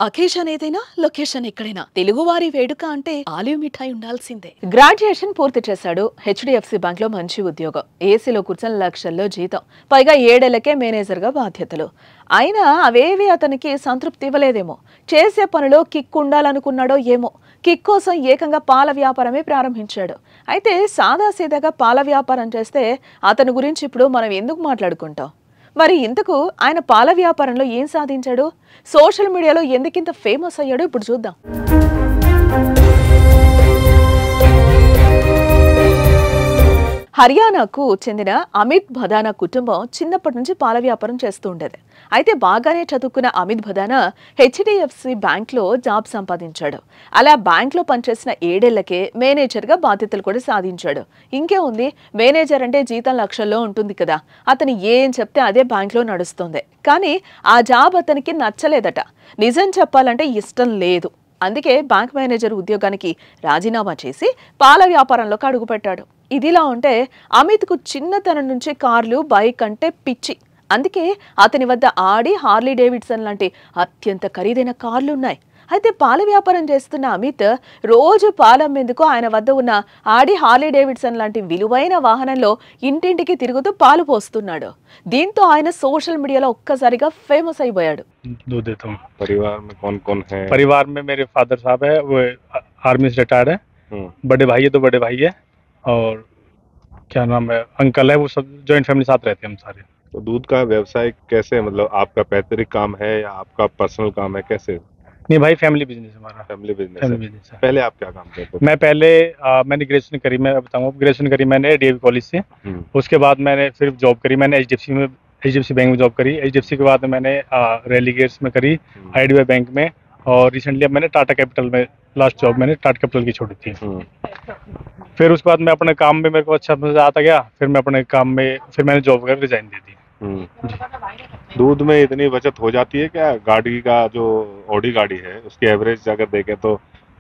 Occasion ఏదైనా location ఎక్కడైనా తెలుగువారి వేడుక అంటే ఆలివ్ మిఠాయి ఉండాల్సిందే. గ్రాడ్యుయేషన్ పూర్తి చేశాడు. హెచ్డిఎఫ్సి బ్యాంక్ లో మంచి ఉద్యోగం, ఏసీలో కూర్చొని లక్షల్లో జీతం, పైగా 7 ఏళ్లకే మేనేజర్ గా బాధ్యతలు. అయినా అవేవి అతనికి సంతృప్తి ఇవ్వలేదేమో. చేసే పనిలో కిక్ ఉండాలనుకున్నాడో ఏమో. కిక్ కోసం ఏకంగా పాల వ్యాపారమే ప్రారంభించాడు. అయితే సాదాసీదాగా పాల వ్యాపారం చేస్తే అతని గురించి ఇప్పుడు మనం ఎందుకు మాట్లాడుకుంటాం? మరి ఇంతకు ఆయన పాల వ్యాపారంలో ఏం సాధించాడు? సోషల్ మీడియాలో ఎందుకింత ఫేమస్ అయ్యాడో ఇప్పుడు చూద్దాం. హర్యానాకు చెందిన అమిత్ భదానా కుటుంబం చిన్నప్పటి నుంచి పాల వ్యాపారం చేస్తూ ఉండేది. అయితే బాగానే చదువుకున్న అమిత్ భదానా హెచ్డిఎఫ్సి బ్యాంక్లో జాబ్ సంపాదించాడు. అలా బ్యాంక్లో పనిచేసిన 7 ఏళ్లకే మేనేజర్గా బాధ్యతలు కూడా సాధించాడు. ఇంకే ఉంది, మేనేజర్ అంటే జీతం లక్షల్లో ఉంటుంది కదా. అతను ఏం చెప్తే అదే బ్యాంక్లో నడుస్తుంది. కానీ ఆ జాబ్ అతనికి నచ్చలేదట. నిజం చెప్పాలంటే ఇష్టం లేదు. అందుకే బ్యాంక్ మేనేజర్ ఉద్యోగానికి రాజీనామా చేసి పాల వ్యాపారంలోకి అడుగుపెట్టాడు. ఇదిలా ఉంటే అమిత్కు చిన్నతనం నుంచి కార్లు, బైక్ అంటే పిచ్చి. అందుకే అతని వద్ద ఆడి, హార్లీ డేవిడ్సన్ లాంటి అత్యంత ఖరీదైన కార్లున్నాయి. అయితే పాల వ్యాపారం చేస్తున్న అమిత్ రోజు పాలమ్మేందుకు ఆయన వద్ద ఉన్న ఆడి, హార్లీ డేవిడ్సన్ లాంటి విలువైన వాహనంలో ఇంటింటికి తిరుగుతూ పాలు పోస్తున్నాడు. దీంతో ఆయన సోషల్ మీడియాలో ఒక్కసారిగా ఫేమస్ అయిపోయాడు. दूध देता हूँ। परिवार में कौन कौन है? परिवार में मेरे फादर साहब है, वो आर्मी से रिटायर्ड है। बड़े भाई है, 2 बड़े भाई है, और क्या नाम है, अंकल है। वो सब जॉइंट फैमिली साथ रहते हैं हम सारे। तो दूध का व्यवसाय कैसे, मतलब आपका पैतृक काम है या आपका पर्सनल काम है, कैसे? नहीं भाई, फैमिली बिजनेस है हमारा। फैमिली बिजनेस है। है। पहले आप क्या काम करते थे? मैं पहले मैंने ग्रेजुएशन करी, मैं बताऊंगा, ग्रेजुएशन करी मैंने डीएवी कॉलेज से। उसके बाद मैंने फिर जॉब करी, मैंने एचडीएफसी बैंक में जॉब करी। एचडीएफसी के बाद मैंने रेलीगेट्स में करी, आईडीबीआई बैंक में, और रिसेंटली अब मैंने टाटा कैपिटल में लास्ट जॉब मैंने टाटा कैपिटल की छोड़ी थी। फिर उसके बाद मैं अपने काम में, मेरे को अच्छा मजा आता गया, फिर मैं अपने काम में, फिर मैंने जॉब वगैरह रिजाइन दे दी। दूध में इतनी बचत हो जाती है क्या? गाड़ी का जो ऑडी गाड़ी है उसकी एवरेज अगर देखें तो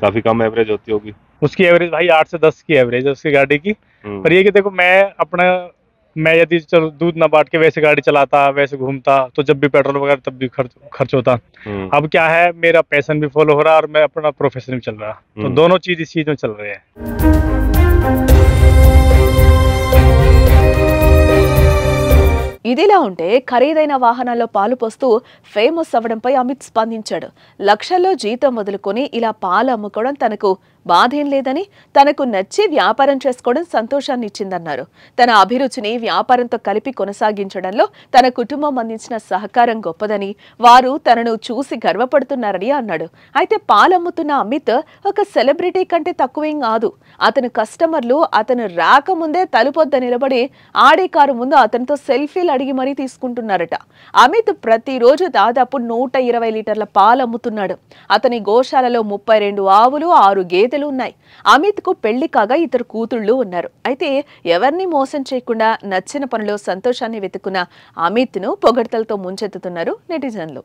काफी कम एवरेज होती होगी। उसकी एवरेज भाई 8 से 10 की एवरेज है उसकी गाड़ी की। पर ये कि देखो, मैं यदि चलो दूध ना बांट के वैसे गाड़ी चलाता, वैसे घूमता, तो जब भी पेट्रोल वगैरह तब भी खर्च होता। अब क्या है, मेरा पैशन भी फॉलो हो रहा है और मैं अपना प्रोफेशन भी चल रहा, तो दोनों चीज इस चीज में चल रहे हैं। ఇదిలా ఉంటే ఖరీదైన వాహనాల్లో పాలు పోస్తూ ఫేమస్ అవ్వడంపై అమిత్ స్పందించాడు. లక్షల్లో జీతం వదులుకొని ఇలా పాలు అమ్ముకోవడం తనకు బాధేం లేదని, తనకు నచ్చి వ్యాపారం చేసుకోవడం సంతోషాన్ని ఇచ్చిందన్నారు. తన అభిరుచిని వ్యాపారంతో కలిపి కొనసాగించడంలో తన కుటుంబం అందించిన సహకారం గొప్పదని, వారు తనను చూసి గర్వపడుతున్నారని అన్నాడు. అయితే పాలమ్ముతున్న అమిత్ ఒక సెలబ్రిటీ కంటే తక్కువేం కాదు. అతని కస్టమర్లు అతను రాకముందే తలుపొద్ద నిలబడి ఆడే కారు ముందు అతనితో సెల్ఫీలు అడిగి మరీ తీసుకుంటున్నారట. అమిత్ ప్రతిరోజు దాదాపు 120 లీటర్ల పాలు అమ్ముతున్నాడు. అతని గోశాలలో 32 ఆవులు, 6 గేదెలు ఉన్నాయి. అమిత్ కు పెళ్లి కాగా 2 కూతుళ్లు ఉన్నారు. అయితే ఎవరిని మోసం చేయకుండా నచ్చిన పనిలో సంతోషాన్ని వెతుకున్న అమిత్ ను పొగడ్తలతో ముంచెత్తుతున్నారు నెటిజన్లు.